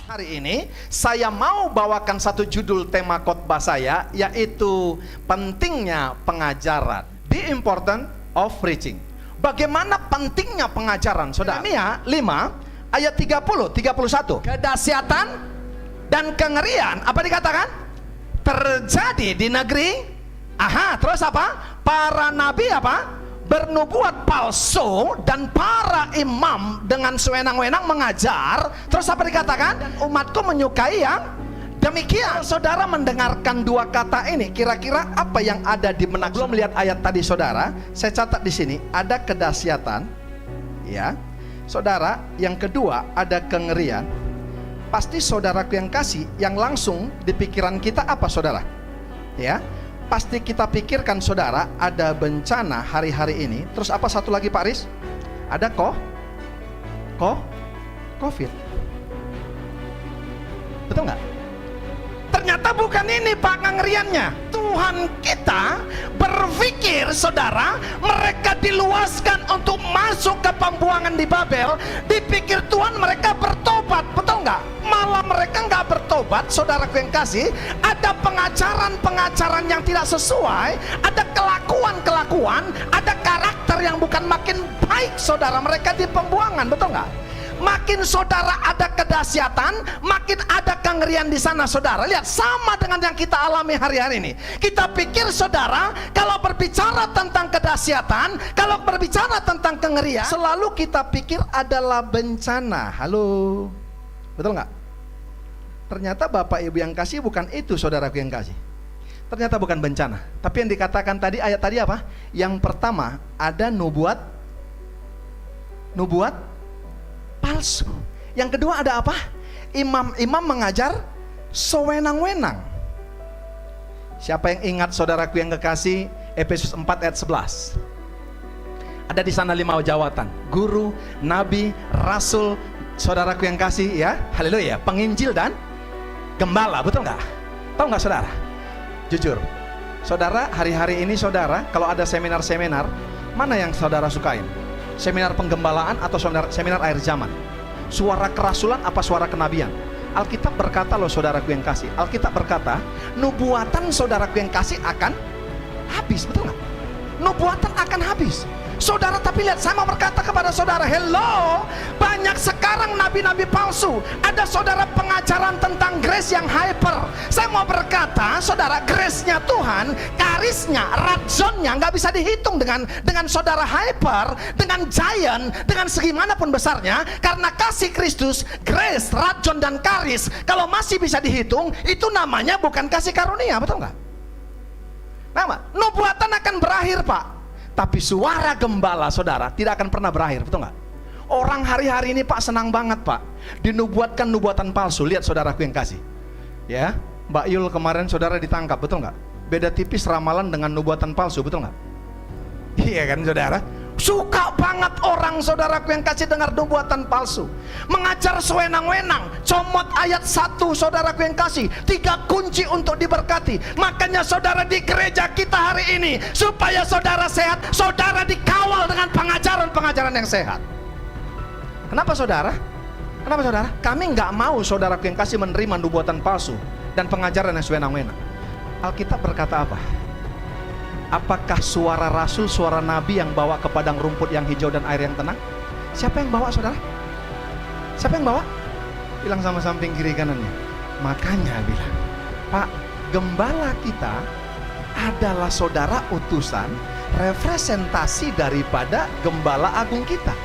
Hari ini saya mau bawakan satu judul tema khotbah saya, yaitu pentingnya pengajaran. The importance of preaching. Bagaimana pentingnya pengajaran, saudara? Nehemia 5 ayat 30-31. Kedahsyatan dan kengerian, apa dikatakan? Terjadi di negeri. Terus apa? Para nabi apa? Bernubuat palsu, dan para imam dengan sewenang-wenang mengajar. Terus apa dikatakan? Dan umatku menyukai yang demikian. Saudara mendengarkan dua kata ini, kira-kira apa yang ada di benak? Belum melihat ayat tadi, saudara. Saya catat di sini ada kedahsyatan, ya, saudara. Yang kedua ada kengerian. Pasti saudaraku yang kasih, yang langsung di pikiran kita apa, saudara? Ya, pasti kita pikirkan, saudara, ada bencana hari-hari ini. Terus apa satu lagi, Pak Riz? Ada COVID. Betul nggak? Ternyata bukan ini, Pak, kengeriannya. Tuhan kita berpikir, saudara, mereka diluaskan untuk masuk ke pembuangan di Babel. Dipikir Tuhan mereka bertobat, betul nggak? Malah mereka nggak bertobat, saudaraku yang kasih. Ada pengajaran-pengajaran yang tidak sesuai, ada kelakuan-kelakuan, ada karakter yang bukan makin baik, saudara. Mereka di pembuangan, betul nggak? Makin saudara ada kedahsyatan, makin ada kengerian di sana, saudara. Lihat, sama dengan yang kita alami hari-hari ini. Kita pikir, saudara, kalau berbicara tentang kedahsyatan, kalau berbicara tentang kengerian, selalu kita pikir adalah bencana. Halo, betul nggak? Ternyata Bapak Ibu yang kasih, bukan itu, saudaraku yang kasih. Ternyata bukan bencana. Tapi yang dikatakan tadi, ayat tadi apa? Yang pertama ada nubuat palsu. Yang kedua ada apa? Imam-imam mengajar sewenang-wenang. Siapa yang ingat, saudaraku yang kekasih, Efesus 4 ayat 11? Ada di sana 5 jawatan: guru, nabi, rasul, saudaraku yang kasih, ya, haleluya, penginjil dan gembala, betul nggak? Tahu nggak, saudara? Jujur, saudara, hari-hari ini, saudara, kalau ada seminar-seminar, mana yang saudara sukain? Seminar penggembalaan atau seminar akhir zaman? Suara kerasulan apa suara kenabian? Alkitab berkata, loh, saudaraku yang kasih, Alkitab berkata, nubuatan, saudaraku yang kasih, akan habis, betul nggak? Nubuatan akan habis, saudara. Tapi lihat, saya mau berkata kepada saudara, hello, banyak sekarang nabi-nabi palsu. Ada, saudara, pengajaran tentang grace yang hyper. Saya mau berkata, saudara, grace-nya Tuhan, karisnya, radzonnya nggak bisa dihitung dengan saudara hyper, dengan giant, dengan segimanapun besarnya. Karena kasih Kristus, grace, radzon, dan karis, kalau masih bisa dihitung, itu namanya bukan kasih karunia, betul nggak? Nubuatan akan berakhir, Pak. Tapi suara gembala, saudara, tidak akan pernah berakhir, betul nggak? Orang hari-hari ini, Pak, senang banget, Pak, dinubuatkan nubuatan palsu. Lihat, saudaraku yang kasih, ya, Mbak Yul kemarin, saudara, ditangkap, betul nggak? Beda tipis ramalan dengan nubuatan palsu, betul nggak? Iya kan, saudara? Suka banget orang, saudaraku yang kasih, dengar nubuatan palsu, mengajar sewenang-wenang, comot ayat 1, saudaraku yang kasih, 3 kunci untuk diberkati. Makanya, saudara, di gereja kita hari ini, supaya saudara sehat, saudara dikawal dengan pengajaran-pengajaran yang sehat. Kenapa, saudara? Kenapa, saudara? Kami nggak mau, saudaraku yang kasih, menerima nubuatan palsu dan pengajaran yang sewenang-wenang. Alkitab berkata apa? Apakah suara rasul, suara nabi yang bawa ke padang rumput yang hijau dan air yang tenang? Siapa yang bawa, saudara? Siapa yang bawa? Bilang sama samping kiri kanannya. Makanya bilang, Pak, gembala kita adalah, saudara, utusan, representasi daripada gembala agung kita.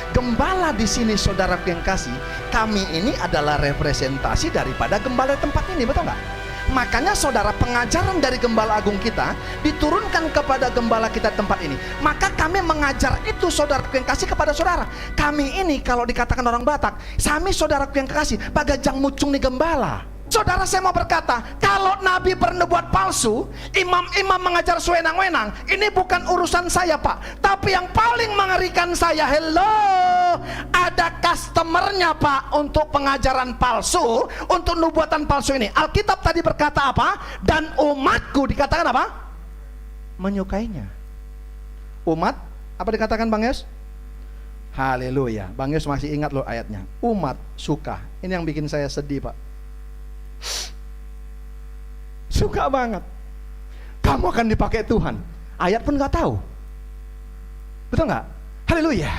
Gembala di sini, saudaraku yang kasih, kami ini adalah representasi daripada gembala tempat ini, betul nggak? Makanya, saudara, pengajaran dari gembala agung kita diturunkan kepada gembala kita tempat ini. Maka kami mengajar itu, saudaraku yang kasih, kepada saudara. Kami ini, kalau dikatakan orang Batak, sami, saudaraku yang kasih, bagajang mucung nih gembala. Saudara, saya mau berkata, kalau nabi bernubuat palsu, imam-imam mengajar sewenang-wenang, ini bukan urusan saya, Pak. Tapi yang paling mengerikan saya, hello, ada customernya, Pak, untuk pengajaran palsu, untuk nubuatan palsu ini. Alkitab tadi berkata apa? Dan umatku, dikatakan apa? Menyukainya. Umat, apa dikatakan, Bang Yes? Haleluya. Bang Yus masih ingat loh ayatnya. Umat suka. Ini yang bikin saya sedih, Pak. Suka banget. Kamu akan dipakai Tuhan. Ayat pun gak tahu. Betul gak? Haleluya.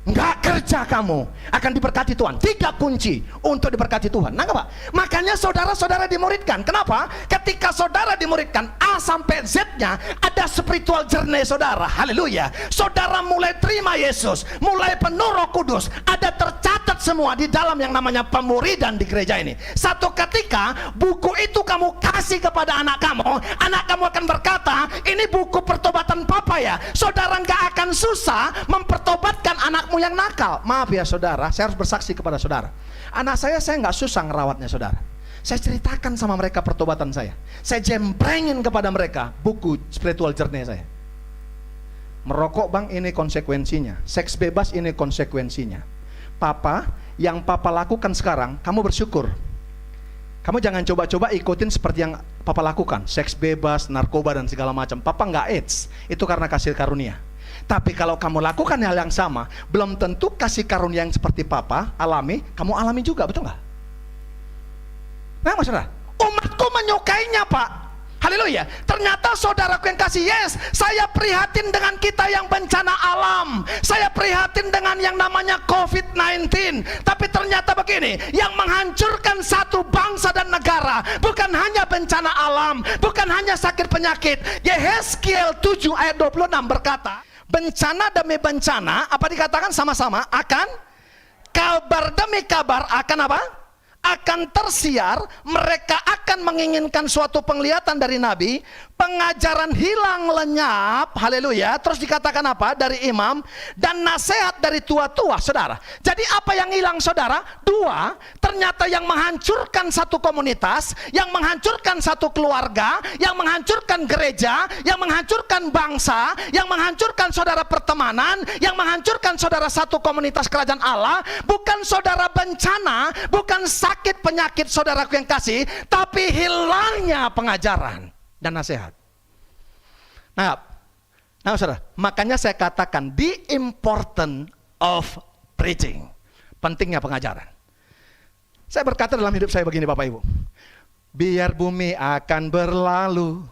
Nggak kerja kamu akan diberkati Tuhan. 3 kunci untuk diberkati Tuhan. Nah, Pak, makanya saudara-saudara dimuridkan. Kenapa? Ketika saudara dimuridkan, A sampai Z-nya ada spiritual journey saudara. Haleluya. Saudara mulai terima Yesus, mulai penuh Roh Kudus, ada tercatat semua di dalam yang namanya pemuridan di gereja ini. Satu ketika buku itu kamu kasih kepada anak kamu akan berkata, ini buku pertobatan papa ya. Saudara nggak akan susah mempertobatkan anakmu yang nakal. Maaf ya saudara, saya harus bersaksi kepada saudara. Anak saya nggak susah ngerawatnya saudara. Saya ceritakan sama mereka pertobatan saya. Saya jemprengin kepada mereka buku spiritual journey saya. Merokok bang, ini konsekuensinya. Seks bebas, ini konsekuensinya. Papa, yang papa lakukan sekarang, kamu bersyukur. Kamu jangan coba-coba ikutin seperti yang papa lakukan. Seks bebas, narkoba dan segala macam. Papa nggak AIDS, itu karena kasih karunia. Tapi kalau kamu lakukan hal yang sama, belum tentu kasih karunia yang seperti papa alami, kamu alami juga, betul nggak? Nah, saudara, umatku menyukainya, Pak. Haleluya. Ternyata saudaraku yang kasih, yes, saya prihatin dengan kita yang bencana alam. Saya prihatin dengan yang namanya COVID-19. Tapi ternyata begini, yang menghancurkan satu bangsa dan negara bukan hanya bencana alam, bukan hanya sakit penyakit. Yehezkiel 7 ayat 26 berkata, bencana demi bencana, apa dikatakan sama-sama, akan kabar demi kabar akan apa? Akan tersiar. Mereka akan menginginkan suatu penglihatan dari nabi, pengajaran hilang lenyap, haleluya. Terus dikatakan apa? Dari imam, dan nasihat dari tua-tua, saudara. Jadi apa yang hilang saudara? 2, ternyata yang menghancurkan satu komunitas, yang menghancurkan satu keluarga, yang menghancurkan gereja, yang menghancurkan bangsa, yang menghancurkan saudara pertemanan, yang menghancurkan saudara satu komunitas kerajaan Allah, bukan saudara bencana, bukan sakit penyakit saudaraku yang kasih, tapi hilangnya pengajaran dan nasihat. Nah saudara, makanya saya katakan the important of preaching, pentingnya pengajaran. Saya berkata dalam hidup saya begini Bapak Ibu, biar bumi akan berlalu,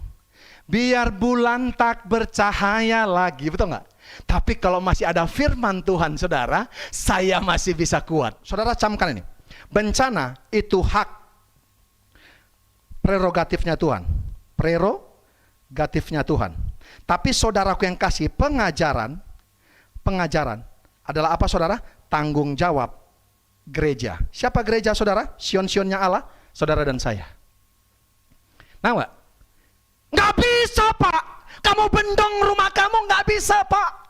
biar bulan tak bercahaya lagi, betul nggak? Tapi kalau masih ada firman Tuhan saudara, saya masih bisa kuat. Saudara camkan ini, bencana itu hak prerogatifnya Tuhan, prerogatifnya Tuhan. Tapi saudaraku yang kasih, pengajaran adalah apa saudara? Tanggung jawab gereja. Siapa gereja saudara? Sion-sionnya Allah, saudara dan saya. Nah, nggak bisa Pak, kamu bendong rumah kamu, nggak bisa Pak.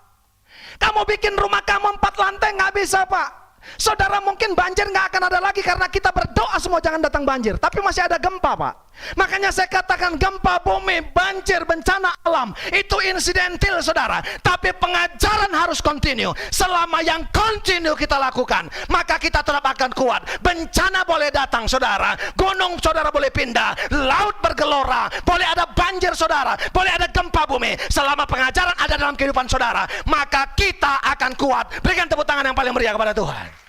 Kamu bikin rumah kamu 4 lantai, nggak bisa Pak. Saudara mungkin banjir nggak akan ada lagi karena kita berdoa semua jangan datang banjir. Tapi masih ada gempa Pak. Makanya saya katakan gempa bumi, banjir, bencana alam itu insidental saudara. Tapi pengajaran harus continue. Selama yang continue kita lakukan, maka kita tetap akan kuat. Bencana boleh datang saudara, gunung saudara boleh pindah, laut bergelora, boleh ada banjir saudara, boleh ada gempa bumi. Selama pengajaran ada dalam kehidupan saudara, maka kita akan kuat. Berikan tepuk tangan yang paling meriah kepada Tuhan.